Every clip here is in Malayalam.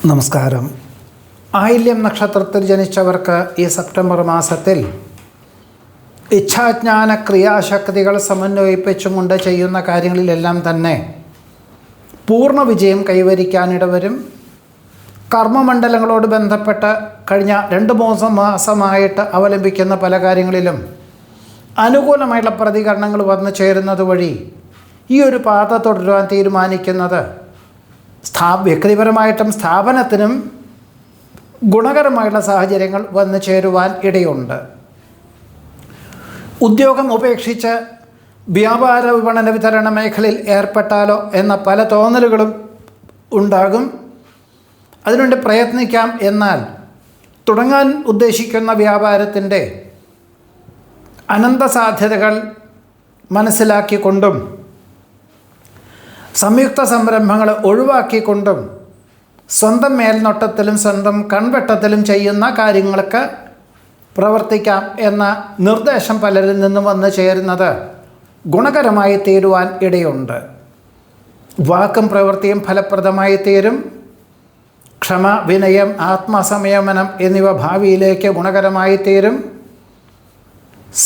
നമസ്കാരം. ആയില്യം നക്ഷത്രത്തിൽ ജനിച്ചവർക്ക് ഈ സെപ്റ്റംബർ മാസത്തിൽ ഇച്ഛാജ്ഞാന ക്രിയാശക്തികൾ സമന്വയിപ്പിച്ചുകൊണ്ട് ചെയ്യുന്ന കാര്യങ്ങളിലെല്ലാം തന്നെ പൂർണ്ണ വിജയം കൈവരിക്കാനിടവരും. കർമ്മമണ്ഡലങ്ങളോട് ബന്ധപ്പെട്ട് കഴിഞ്ഞ 2-3 മാസമായിട്ട് അവലംബിക്കുന്ന പല കാര്യങ്ങളിലും അനുകൂലമായിട്ടുള്ള പ്രതികരണങ്ങൾ വന്നു ചേരുന്നത് വഴി ഈ ഒരു പാത തുടരുവാൻ തീരുമാനിക്കുന്നത് വ്യക്തിപരമായിട്ടും സ്ഥാപനത്തിനും ഗുണകരമായിട്ടുള്ള സാഹചര്യങ്ങൾ വന്നു ചേരുവാൻ ഇടയുണ്ട്. ഉദ്യോഗം ഉപേക്ഷിച്ച് വ്യാപാര വിപണന വിതരണ മേഖലയിൽ ഏർപ്പെട്ടാലോ എന്ന പല തോന്നലുകളും ഉണ്ടാകും. അതിനുവേണ്ടി പ്രയത്നിക്കാം. എന്നാൽ തുടങ്ങാൻ ഉദ്ദേശിക്കുന്ന വ്യാപാരത്തിൻ്റെ അനന്ത സാധ്യതകൾ മനസ്സിലാക്കിക്കൊണ്ടും സംയുക്ത സംരംഭങ്ങൾ ഒഴിവാക്കിക്കൊണ്ടും സ്വന്തം മേൽനോട്ടത്തിലും സ്വന്തം കൺവെട്ടത്തിലും ചെയ്യുന്ന കാര്യങ്ങൾക്ക് പ്രവർത്തിക്കാം എന്ന നിർദ്ദേശം പലരിൽ നിന്നും വന്നു ചേരുന്നത് ഗുണകരമായി തീരുവാൻ ഇടയുണ്ട്. വാക്കും പ്രവൃത്തിയും ഫലപ്രദമായി തീരും. ക്ഷമ, വിനയം, ആത്മസംയമനം എന്നിവ ഭാവിയിലേക്ക് ഗുണകരമായി തീരും.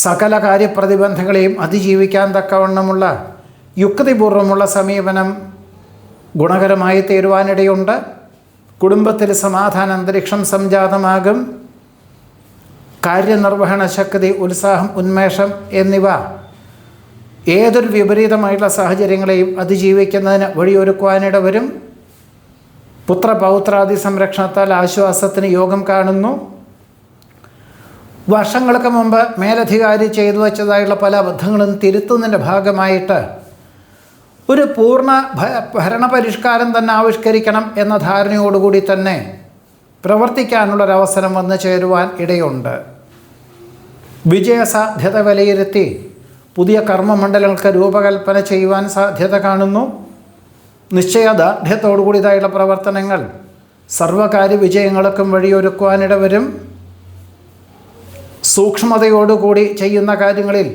സകല കാര്യപ്രതിബന്ധങ്ങളെയും അതിജീവിക്കാൻ തക്കവണ്ണമുള്ള യുക്തിപൂർവമുള്ള സമീപനം ഗുണകരമായി തീരുവാനിടയുണ്ട്. കുടുംബത്തിൽ സമാധാന അന്തരീക്ഷം സംജാതമാകും. കാര്യനിർവഹണ ശക്തി, ഉത്സാഹം, ഉന്മേഷം എന്നിവ ഏതൊരു വിപരീതമായിട്ടുള്ള സാഹചര്യങ്ങളെയും അതിജീവിക്കുന്നതിന് വഴിയൊരുക്കുവാനിട വരും. പുത്രപൗത്രാദി സംരക്ഷണത്താൽ ആശ്വാസത്തിന് യോഗം കാണുന്നു. വർഷങ്ങൾക്ക് മുമ്പ് മേലധികാരി ചെയ്തു വച്ചതായുള്ള പല അബദ്ധങ്ങളും തിരുത്തുന്നതിൻ്റെ ഭാഗമായിട്ട് ഒരു പൂർണ്ണ ഭരണപരിഷ്കാരം തന്നെ ആവിഷ്കരിക്കണം എന്ന ധാരണയോടുകൂടി തന്നെ പ്രവർത്തിക്കാനുള്ളൊരവസരം വന്നു ചേരുവാൻ ഇടയുണ്ട്. വിജയസാധ്യത വിലയിരുത്തി പുതിയ കർമ്മമണ്ഡലങ്ങൾക്ക് രൂപകൽപ്പന ചെയ്യുവാൻ സാധ്യത കാണുന്നു. നിശ്ചയദാർഢ്യത്തോടുകൂടിയതായുള്ള പ്രവർത്തനങ്ങൾ സർവകാര്യ വിജയങ്ങൾക്കും വഴിയൊരുക്കുവാനിട വരും. സൂക്ഷ്മതയോടുകൂടി ചെയ്യുന്ന കാര്യങ്ങളിൽ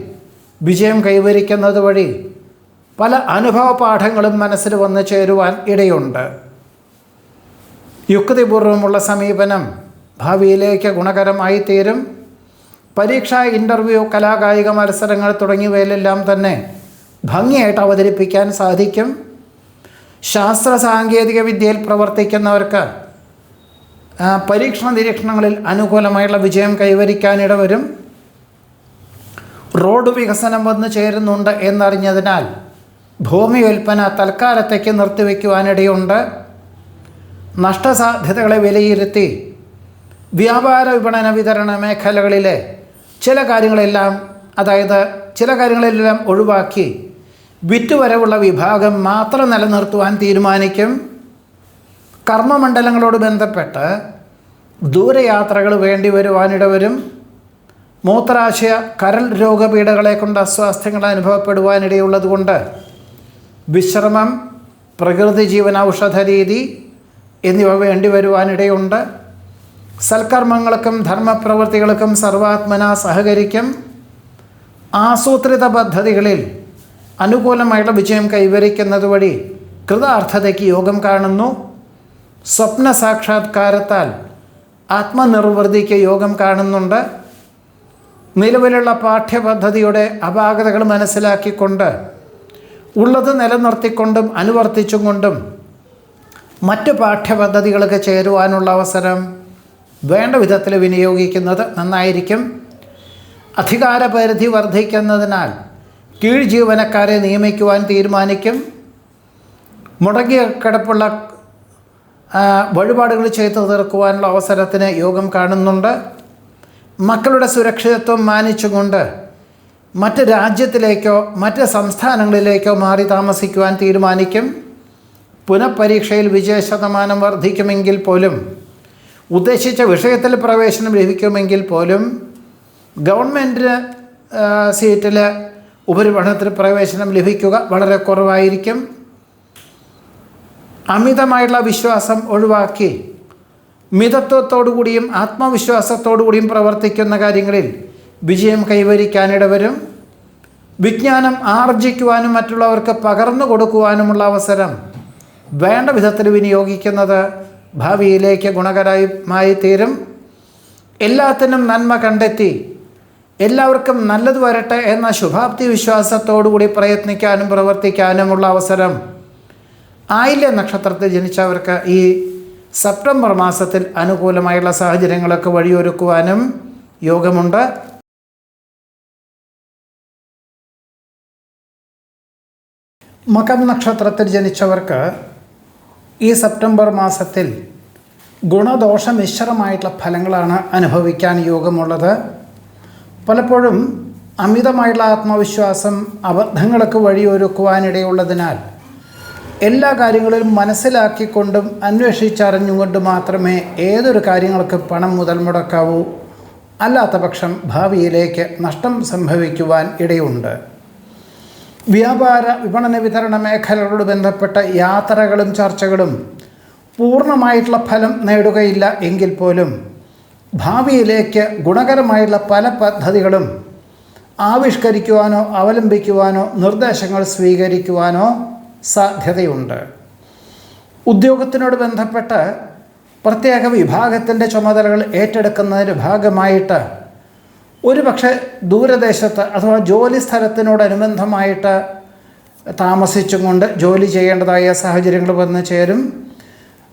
വിജയം കൈവരിക്കുന്നത് വഴി പല അനുഭവ പാഠങ്ങളും മനസ്സിൽ വന്നു ചേരുവാൻ ഇടയുണ്ട്. യുക്തിപൂർവമുള്ള സമീപനം ഭാവിയിലേക്ക് ഗുണകരമായി തീരും. പരീക്ഷ, ഇൻ്റർവ്യൂ, കലാകായിക മത്സരങ്ങൾ തുടങ്ങിയവയിലെല്ലാം തന്നെ ഭംഗിയായിട്ട് അവതരിപ്പിക്കാൻ സാധിക്കും. ശാസ്ത്ര സാങ്കേതിക വിദ്യയിൽ പ്രവർത്തിക്കുന്നവർക്ക് പരീക്ഷണ നിരീക്ഷണങ്ങളിൽ അനുകൂലമായുള്ള വിജയം കൈവരിക്കാനിട വരും. റോഡ് വികസനം വന്നു ചേരുന്നുണ്ട് എന്നറിഞ്ഞതിനാൽ ഭൂമി വിൽപ്പന തൽക്കാലത്തേക്ക് നിർത്തിവെക്കുവാനിടയുണ്ട്. നഷ്ടസാധ്യതകളെ വിലയിരുത്തി വ്യാപാര വിപണന വിതരണ മേഖലകളിലെ ചില കാര്യങ്ങളെല്ലാം ഒഴിവാക്കി വിറ്റുവരവുള്ള വിഭാഗം മാത്രം നിലനിർത്തുവാൻ തീരുമാനിക്കും. കർമ്മമണ്ഡലങ്ങളോട് ബന്ധപ്പെട്ട് ദൂരയാത്രകൾ വേണ്ടി വരുവാനിട വരും. മൂത്രാശയ, കരൾ രോഗപീഠകളെ കൊണ്ട് അസ്വാസ്ഥ്യങ്ങൾ അനുഭവപ്പെടുവാനിടയുള്ളതുകൊണ്ട് വിശ്രമം, പ്രകൃതി ജീവന ഔഷധ രീതി എന്നിവ വേണ്ടി വരുവാനിടയുണ്ട്. സൽക്കർമ്മങ്ങൾക്കും ധർമ്മപ്രവൃത്തികൾക്കും സർവാത്മന സഹകരിക്കും. ആസൂത്രിത പദ്ധതികളിൽ അനുകൂലമായുള്ള വിജയം കൈവരിക്കുന്നത് വഴി കൃതാർത്ഥതയ്ക്ക് യോഗം കാണുന്നു. സ്വപ്ന സാക്ഷാത്കാരത്താൽ ആത്മനിർവൃതിക്ക് യോഗം കാണുന്നുണ്ട്. നിലവിലുള്ള പാഠ്യപദ്ധതിയുടെ അപാകതകൾ മനസ്സിലാക്കിക്കൊണ്ട് ഉള്ളത് നിലനിർത്തിക്കൊണ്ടും അനുവർത്തിച്ചും കൊണ്ടും മറ്റ് പാഠ്യപദ്ധതികൾക്ക് ചേരുവാനുള്ള അവസരം വേണ്ട വിധത്തിൽ വിനിയോഗിക്കുന്നത് നന്നായിരിക്കും. അധികാരപരിധി വർദ്ധിക്കുന്നതിനാൽ കീഴ് ജീവനക്കാരെ നിയമിക്കുവാൻ തീരുമാനിക്കും. മുടങ്ങി കിടപ്പുള്ള വഴിപാടുകൾ ചെയ്തു തീർക്കുവാനുള്ള അവസരത്തിന് യോഗം കാണുന്നുണ്ട്. മക്കളുടെ സുരക്ഷിതത്വം മാനിച്ചുകൊണ്ട് മറ്റ് രാജ്യത്തിലേക്കോ മറ്റ് സംസ്ഥാനങ്ങളിലേക്കോ മാറി താമസിക്കുവാൻ തീരുമാനിക്കും. പുനഃപരീക്ഷയിൽ വിജയശതമാനം വർദ്ധിക്കുമെങ്കിൽ പോലും, ഉദ്ദേശിച്ച വിഷയത്തിൽ പ്രവേശനം ലഭിക്കുമെങ്കിൽ പോലും ഗവൺമെൻറ് സീറ്റിൽ ഉപരിപഠനത്തിൽ പ്രവേശനം ലഭിക്കുക വളരെ കുറവായിരിക്കും. അമിതമായിട്ടുള്ള വിശ്വാസം ഒഴിവാക്കി മിതത്വത്തോടുകൂടിയും ആത്മവിശ്വാസത്തോടുകൂടിയും പ്രവർത്തിക്കുന്ന കാര്യങ്ങളിൽ വിജയം കൈവരിക്കാനിട വരും. വിജ്ഞാനം ആർജിക്കുവാനും മറ്റുള്ളവർക്ക് പകർന്നു കൊടുക്കുവാനുമുള്ള അവസരം വേണ്ട വിധത്തിൽ വിനിയോഗിക്കുന്നത് ഭാവിയിലേക്ക് ഗുണകരമായി തീരും. എല്ലാത്തിനും നന്മ കണ്ടെത്തി എല്ലാവർക്കും നല്ലത് വരട്ടെ എന്ന ശുഭാപ്തി വിശ്വാസത്തോടുകൂടി പ്രയത്നിക്കാനും പ്രവർത്തിക്കാനുമുള്ള അവസരം ആയില്യ നക്ഷത്രത്തിൽ ജനിച്ചവർക്ക് ഈ സെപ്റ്റംബർ മാസത്തിൽ അനുകൂലമായുള്ള സാഹചര്യങ്ങളൊക്കെ വഴിയൊരുക്കുവാനും യോഗമുണ്ട്. മകം നക്ഷത്രത്തിൽ ജനിച്ചവർക്ക് ഈ സെപ്റ്റംബർ മാസത്തിൽ ഗുണദോഷ മിശ്രമായിട്ടുള്ള ഫലങ്ങളാണ് അനുഭവിക്കാൻ യോഗമുള്ളത്. പലപ്പോഴും അമിതമായിട്ടുള്ള ആത്മവിശ്വാസം അബദ്ധങ്ങൾക്ക് വഴിയൊരുക്കുവാനിടയുള്ളതിനാൽ എല്ലാ കാര്യങ്ങളിലും മനസ്സിലാക്കിക്കൊണ്ടും അന്വേഷിച്ചറിഞ്ഞുകൊണ്ട് മാത്രമേ ഏതൊരു കാര്യങ്ങൾക്ക് പണം മുതൽ മുടക്കാവൂ. അല്ലാത്ത പക്ഷം ഭാവിയിലേക്ക് നഷ്ടം സംഭവിക്കുവാൻ ഇടയുണ്ട്. വ്യാപാര വിപണന വിതരണ മേഖലകളോട് ബന്ധപ്പെട്ട യാത്രകളും ചർച്ചകളും പൂർണ്ണമായിട്ടുള്ള ഫലം നേടുകയില്ല എങ്കിൽ പോലും ഭാവിയിലേക്ക് ഗുണകരമായിട്ടുള്ള പല പദ്ധതികളും ആവിഷ്കരിക്കുവാനോ അവലംബിക്കുവാനോ നിർദ്ദേശങ്ങൾ സ്വീകരിക്കുവാനോ സാധ്യതയുണ്ട്. ഉദ്യോഗത്തിനോട് ബന്ധപ്പെട്ട് പ്രത്യേക വിഭാഗത്തിൻ്റെ ചുമതലകൾ ഏറ്റെടുക്കുന്നതിൻ്റെ ഭാഗമായിട്ട് ഒരുപക്ഷെ ദൂരദേശത്ത് അഥവാ ജോലി സ്ഥലത്തിനോടനുബന്ധമായിട്ട് താമസിച്ചും കൊണ്ട് ജോലി ചെയ്യേണ്ടതായ സാഹചര്യങ്ങൾ വന്നു ചേരും.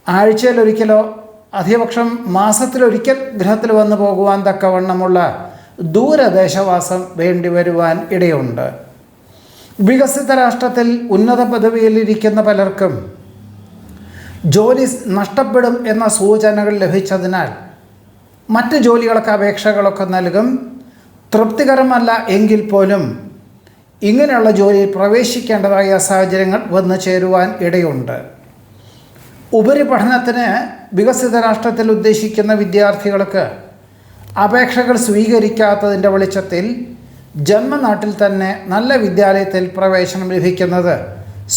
ആഴ്ചയിലൊരിക്കലോ അധികപക്ഷം മാസത്തിലൊരിക്കൽ ഗൃഹത്തിൽ വന്നു പോകുവാൻ തക്കവണ്ണമുള്ള ദൂരദേശവാസം വേണ്ടി വരുവാൻ ഇടയുണ്ട്. വികസിത രാഷ്ട്രത്തിൽ ഉന്നത പദവിയിലിരിക്കുന്ന പലർക്കും ജോലി നഷ്ടപ്പെടും എന്ന സൂചനകൾ ലഭിച്ചതിനാൽ മറ്റ് ജോലികൾക്ക് അപേക്ഷകളൊക്കെ നൽകും. തൃപ്തികരമല്ല എങ്കിൽ പോലും ഇങ്ങനെയുള്ള ജോലിയിൽ പ്രവേശിക്കേണ്ടതായ സാഹചര്യങ്ങൾ വന്നു ചേരുവാൻ ഇടയുണ്ട്. ഉപരിപഠനത്തിന് വികസിത രാഷ്ട്രത്തിൽ ഉദ്ദേശിക്കുന്ന വിദ്യാർത്ഥികൾക്ക് അപേക്ഷകൾ സ്വീകരിക്കാത്തതിൻ്റെ വെളിച്ചത്തിൽ ജന്മനാട്ടിൽ തന്നെ നല്ല വിദ്യാലയത്തിൽ പ്രവേശനം ലഭിക്കുന്നത്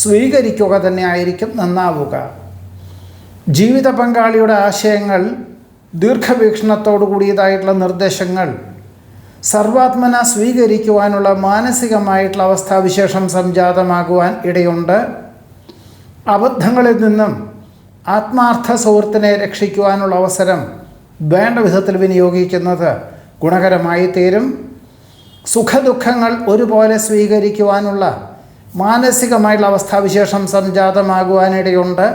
സ്വീകരിക്കുക തന്നെ ആയിരിക്കും നന്നാവുക. ജീവിത പങ്കാളിയുടെ ആശയങ്ങൾ, ദീർഘവീക്ഷണത്തോടു കൂടിയതായിട്ടുള്ള നിർദ്ദേശങ്ങൾ സർവാത്മന സ്വീകരിക്കുവാനുള്ള മാനസികമായിട്ടുള്ള അവസ്ഥാവിശേഷം സംജാതമാകുവാൻ ഇടയുണ്ട്. അബദ്ധങ്ങളിൽ നിന്നും ആത്മാർത്ഥ സുഹൃത്തിനെ രക്ഷിക്കുവാനുള്ള അവസരം വേണ്ട വിധത്തിൽ വിനിയോഗിക്കുന്നത് ഗുണകരമായി തീരും. സുഖദുഃഖങ്ങൾ ഒരുപോലെ സ്വീകരിക്കുവാനുള്ള മാനസികമായിട്ടുള്ള അവസ്ഥാവിശേഷം സംജാതമാകുവാനിടയുണ്ട്.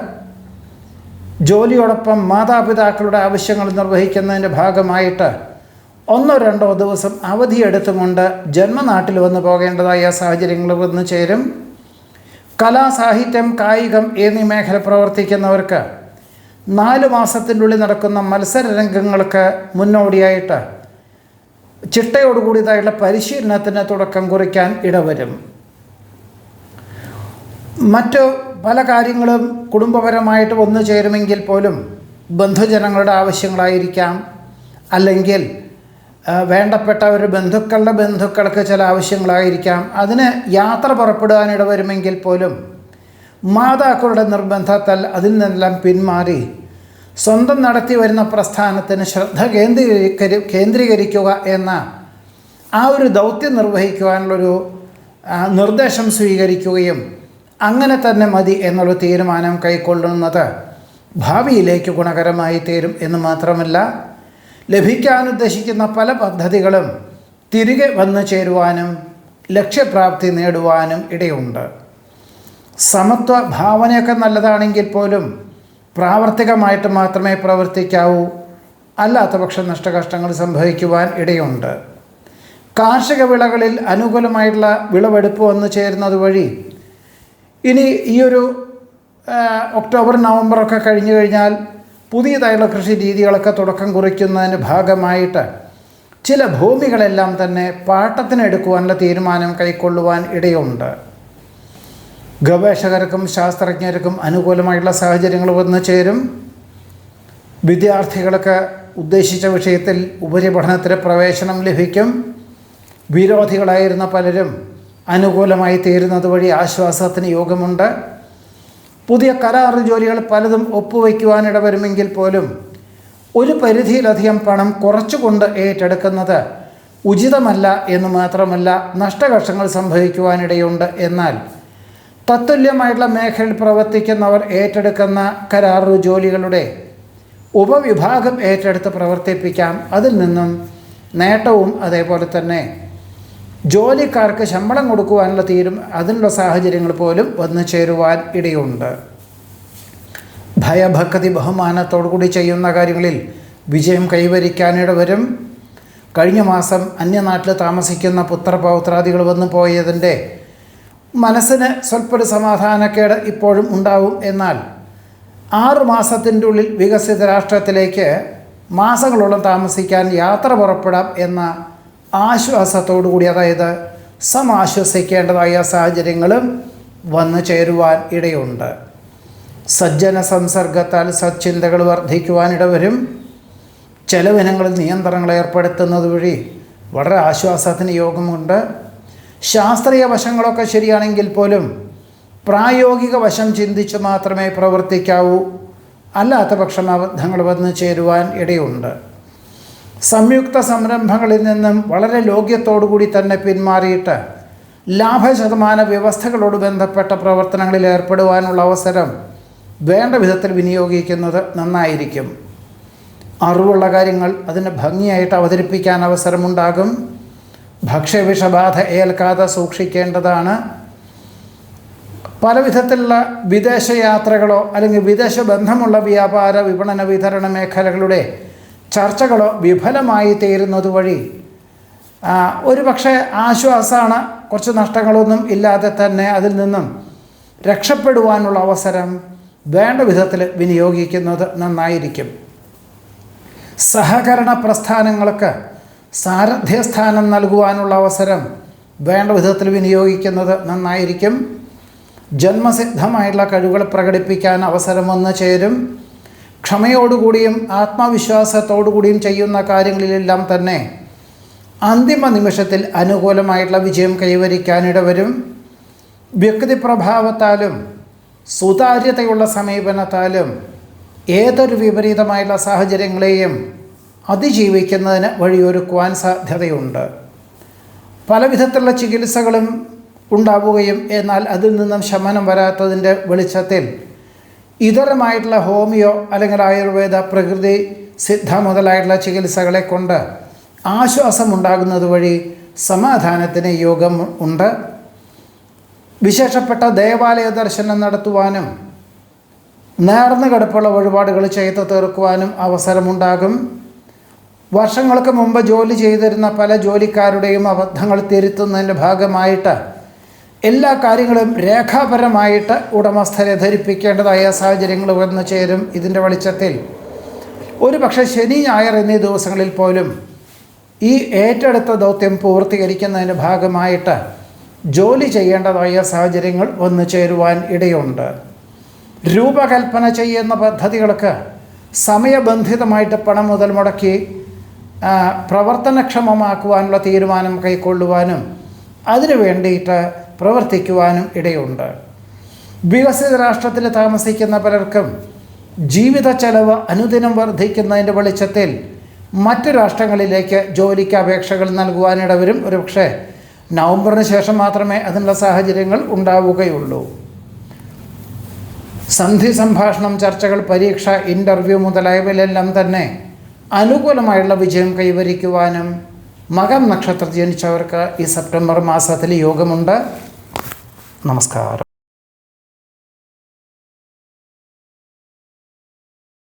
ജോലിയോടൊപ്പം മാതാപിതാക്കളുടെ ആവശ്യങ്ങൾ നിർവഹിക്കുന്നതിൻ്റെ ഭാഗമായിട്ട് 1-2 ദിവസം അവധിയെടുത്തുകൊണ്ട് ജന്മനാട്ടിൽ വന്നു പോകേണ്ടതായ സാഹചര്യങ്ങൾ വന്നു ചേരും. കലാ, സാഹിത്യം, കായികം എന്നീ മേഖല പ്രവർത്തിക്കുന്നവർക്ക് 4 മാസത്തിനുള്ളിൽ നടക്കുന്ന മത്സര രംഗങ്ങൾക്ക് മുന്നോടിയായിട്ട് ചിട്ടയോടുകൂടിയതായിട്ടുള്ള പരിശീലനത്തിന് തുടക്കം കുറിക്കാൻ ഇടവരും. മറ്റു പല കാര്യങ്ങളും കുടുംബപരമായിട്ട് വന്നു ചേരുമെങ്കിൽ പോലും ബന്ധുജനങ്ങളുടെ ആവശ്യങ്ങളായിരിക്കാം, അല്ലെങ്കിൽ വേണ്ടപ്പെട്ട ബന്ധുക്കളുടെ ബന്ധുക്കൾക്ക് ചില ആവശ്യങ്ങളായിരിക്കാം. അതിന് യാത്ര പുറപ്പെടുവാനിട വരുമെങ്കിൽ പോലും മാതാക്കളുടെ നിർബന്ധത്താൽ അതിൽ നിന്നെല്ലാം പിന്മാറി സ്വന്തം നടത്തി വരുന്ന പ്രസ്ഥാനത്തിന് ശ്രദ്ധ കേന്ദ്രീകരിക്കുക എന്ന ആ ഒരു ദൗത്യം നിർവഹിക്കുവാനുള്ളൊരു നിർദ്ദേശം സ്വീകരിക്കുകയും അങ്ങനെ തന്നെ മതി എന്നുള്ള തീരുമാനം കൈക്കൊള്ളുന്നത് ഭാവിയിലേക്ക് ഗുണകരമായി തീരും എന്ന് മാത്രമല്ല, ലഭിക്കാനുദ്ദേശിക്കുന്ന പല പദ്ധതികളും തിരികെ വന്നു ചേരുവാനും ലക്ഷ്യപ്രാപ്തി നേടുവാനും ഇടയുണ്ട്. സമത്വ ഭാവനയൊക്കെ നല്ലതാണെങ്കിൽ പോലും പ്രാവർത്തികമായിട്ട് മാത്രമേ പ്രവർത്തിക്കാവൂ. അല്ലാത്ത പക്ഷം നഷ്ടകഷ്ടങ്ങൾ സംഭവിക്കുവാൻ ഇടയുണ്ട്. കാർഷിക വിളകളിൽ അനുകൂലമായിട്ടുള്ള വിളവെടുപ്പ് വന്നു ചേരുന്നത് വഴി ഇനി ഈയൊരു ഒക്ടോബർ നവംബറൊക്കെ കഴിഞ്ഞു കഴിഞ്ഞാൽ പുതിയതായുള്ള കൃഷി രീതികളൊക്കെ തുടക്കം കുറിക്കുന്നതിന് ഭാഗമായിട്ട് ചില ഭൂമികളെല്ലാം തന്നെ പാട്ടത്തിനെടുക്കുവാനുള്ള തീരുമാനം കൈക്കൊള്ളുവാൻ ഇടയുണ്ട്. ഗവേഷകർക്കും ശാസ്ത്രജ്ഞർക്കും അനുകൂലമായിട്ടുള്ള സാഹചര്യങ്ങൾ വന്നു ചേരും. വിദ്യാർത്ഥികൾക്ക് ഉദ്ദേശിച്ച വിഷയത്തിൽ ഉപരിപഠനത്തിന് പ്രവേശനം ലഭിക്കും. വിരോധികളായിരുന്ന പലരും അനുകൂലമായി തീരുന്നത് വഴി ആശ്വാസത്തിന് യോഗമുണ്ട്. പുതിയ കരാർ ജോലികൾ പലതും ഒപ്പുവയ്ക്കുവാനിട വരുമെങ്കിൽ പോലും ഒരു പരിധിയിലധികം പണം കുറച്ചുകൊണ്ട് ഏറ്റെടുക്കുന്നത് ഉചിതമല്ല എന്ന് മാത്രമല്ല, നഷ്ടകഷ്ടങ്ങൾ സംഭവിക്കുവാനിടയുണ്ട്. എന്നാൽ തത്തുല്യമായിട്ടുള്ള മേഖലയിൽ പ്രവർത്തിക്കുന്നവർ ഏറ്റെടുക്കുന്ന കരാർ ജോലികളുടെ ഉപവിഭാഗം ഏറ്റെടുത്ത് പ്രവർത്തിപ്പിക്കാം. അതിൽ നിന്നും നേട്ടവും അതേപോലെ തന്നെ ജോലിക്കാർക്ക് ശമ്പളം കൊടുക്കുവാനുള്ള അതിനുള്ള സാഹചര്യങ്ങൾ പോലും വന്നു ചേരുവാൻ ഇടയുണ്ട്. ഭയഭക്തി ബഹുമാനത്തോടുകൂടി ചെയ്യുന്ന കാര്യങ്ങളിൽ വിജയം കൈവരിക്കാനിട വരും. കഴിഞ്ഞ മാസം അന്യനാട്ടിൽ താമസിക്കുന്ന പുത്രപൗത്രാദികൾ വന്നു പോയതിൻ്റെ മനസ്സിന് സ്വല്പൊരു സമാധാനക്കേട് ഇപ്പോഴും ഉണ്ടാവും. എന്നാൽ 6 മാസത്തിൻ്റെ ഉള്ളിൽ വികസിത രാഷ്ട്രത്തിലേക്ക് മാസങ്ങളോളം താമസിക്കാൻ യാത്ര പുറപ്പെടാം എന്ന ആശ്വാസത്തോടുകൂടി, അതായത് സമാശ്വസിക്കേണ്ടതായ സാഹചര്യങ്ങളും വന്നു ചേരുവാൻ ഇടയുണ്ട്. സജ്ജന സംസർഗത്താൽ സച്ചിന്തകൾ വർദ്ധിക്കുവാനിടവരും. ചെലവിനങ്ങളിൽ നിയന്ത്രണങ്ങൾ ഏർപ്പെടുത്തുന്നത് വഴി വളരെ ആശ്വാസത്തിന് യോഗമുണ്ട്. ശാസ്ത്രീയ വശങ്ങളൊക്കെ ശരിയാണെങ്കിൽ പോലും പ്രായോഗിക വശം ചിന്തിച്ച് മാത്രമേ പ്രവർത്തിക്കാവൂ. അല്ലാത്ത പക്ഷം അബദ്ധങ്ങൾ വന്നു ചേരുവാൻ ഇടയുണ്ട്. സംയുക്ത സംരംഭങ്ങളിൽ നിന്നും വളരെ ലോക്യത്തോടുകൂടി തന്നെ പിന്മാറിയിട്ട് ലാഭശതമാന വ്യവസ്ഥകളോട് ബന്ധപ്പെട്ട പ്രവർത്തനങ്ങളിൽ ഏർപ്പെടുവാനുള്ള അവസരം വേണ്ട വിധത്തിൽ വിനിയോഗിക്കുന്നത് നന്നായിരിക്കും. അറിവുള്ള കാര്യങ്ങൾ അതിന് ഭംഗിയായിട്ട് അവതരിപ്പിക്കാൻ അവസരമുണ്ടാകും. ഭക്ഷ്യവിഷബാധ ഏൽക്കാതെ സൂക്ഷിക്കേണ്ടതാണ്. പല വിധത്തിലുള്ള വിദേശയാത്രകളോ അല്ലെങ്കിൽ വിദേശ ബന്ധമുള്ള വ്യാപാര വിപണന വിതരണ മേഖലകളുടെ ചർച്ചകളോ വിഫലമായി തീരുന്നത് വഴി ഒരു പക്ഷേ ആശ്വാസമാണ്. കുറച്ച് നഷ്ടങ്ങളൊന്നും ഇല്ലാതെ തന്നെ അതിൽ നിന്നും രക്ഷപ്പെടുവാനുള്ള അവസരം വേണ്ട വിധത്തിൽ വിനിയോഗിക്കുന്നത് നന്നായിരിക്കും. സഹകരണ പ്രസ്ഥാനങ്ങൾക്ക് സാരഥ്യസ്ഥാനം നൽകുവാനുള്ള അവസരം വേണ്ട വിധത്തിൽ വിനിയോഗിക്കുന്നത് നന്നായിരിക്കും. ജന്മസിദ്ധമായിട്ടുള്ള കഴിവുകൾ പ്രകടിപ്പിക്കാൻ അവസരം വന്നു ചേരും. ക്ഷമയോടുകൂടിയും ആത്മവിശ്വാസത്തോടുകൂടിയും ചെയ്യുന്ന കാര്യങ്ങളിലെല്ലാം തന്നെ അന്തിമ നിമിഷത്തിൽ അനുകൂലമായിട്ടുള്ള വിജയം കൈവരിക്കാനിടവരും. വ്യക്തിപ്രഭാവത്താലും സുതാര്യതയുള്ള സമീപനത്താലും ഏതൊരു വിപരീതമായുള്ള സാഹചര്യങ്ങളെയും അതിജീവിക്കുന്നതിന് വഴിയൊരുക്കുവാൻ സാധ്യതയുണ്ട്. പല വിധത്തിലുള്ള ചികിത്സകളും ഉണ്ടാവുകയും എന്നാൽ അതിൽ നിന്നും ശമനം വരാത്തതിൻ്റെ വെളിച്ചത്തിൽ ഇതരമായിട്ടുള്ള ഹോമിയോ അല്ലെങ്കിൽ ആയുർവേദ, പ്രകൃതി സിദ്ധ മുതലായിട്ടുള്ള ചികിത്സകളെ കൊണ്ട് ആശ്വാസമുണ്ടാകുന്നത് വഴി സമാധാനത്തിന് യോഗം ഉണ്ട്. വിശേഷപ്പെട്ട ദേവാലയ ദർശനം നടത്തുവാനും നേർന്നു കിടപ്പുള്ള വഴിപാടുകൾ ചെയ്ത് തീർക്കുവാനും അവസരമുണ്ടാകും. വർഷങ്ങൾക്ക് മുമ്പ് ജോലി ചെയ്തിരുന്ന പല ജോലിക്കാരുടെയും അബദ്ധങ്ങൾ തിരുത്തുന്നതിൻ്റെ ഭാഗമായിട്ട് എല്ലാ കാര്യങ്ങളും രേഖാപരമായിട്ട് ഉടമസ്ഥരെ ധരിപ്പിക്കേണ്ടതായ സാഹചര്യങ്ങൾ വന്നു ചേരും. ഇതിൻ്റെ വെളിച്ചത്തിൽ ഒരു പക്ഷേ ശനി, ഞായർ എന്നീ ദിവസങ്ങളിൽ പോലും ഈ ഏറ്റെടുത്ത ദൗത്യം പൂർത്തീകരിക്കുന്നതിൻ്റെ ഭാഗമായിട്ട് ജോലി ചെയ്യേണ്ടതായ സാഹചര്യങ്ങൾ വന്നു ചേരുവാൻ ഇടയുണ്ട്. രൂപകൽപ്പന ചെയ്യുന്ന പദ്ധതികൾക്ക് സമയബന്ധിതമായിട്ട് പണം മുതൽ മുടക്കി പ്രവർത്തനക്ഷമമാക്കുവാനുള്ള തീരുമാനം കൈക്കൊള്ളുവാനും അതിനു വേണ്ടിയിട്ട് പ്രവർത്തിക്കുവാനും ഇടയുണ്ട്. വികസിത രാഷ്ട്രത്തിൽ താമസിക്കുന്ന പലർക്കും ജീവിത ചെലവ് അനുദിനം വർദ്ധിക്കുന്നതിൻ്റെ വെളിച്ചത്തിൽ മറ്റു രാഷ്ട്രങ്ങളിലേക്ക് ജോലിക്ക് അപേക്ഷകൾ നൽകുവാനിടവരും. ഒരുപക്ഷെ നവംബറിന് ശേഷം മാത്രമേ അതിനുള്ള സാഹചര്യങ്ങൾ ഉണ്ടാവുകയുള്ളൂ. സന്ധി സംഭാഷണം, ചർച്ചകൾ, പരീക്ഷ, ഇൻ്റർവ്യൂ മുതലായവയിലെല്ലാം തന്നെ അനുകൂലമായുള്ള വിജയം കൈവരിക്കുവാനും മകം നക്ഷത്രത്തിൽ ജനിച്ചവർക്ക് ഈ സെപ്റ്റംബർ മാസത്തിൽ യോഗമുണ്ട്. നമസ്കാരം.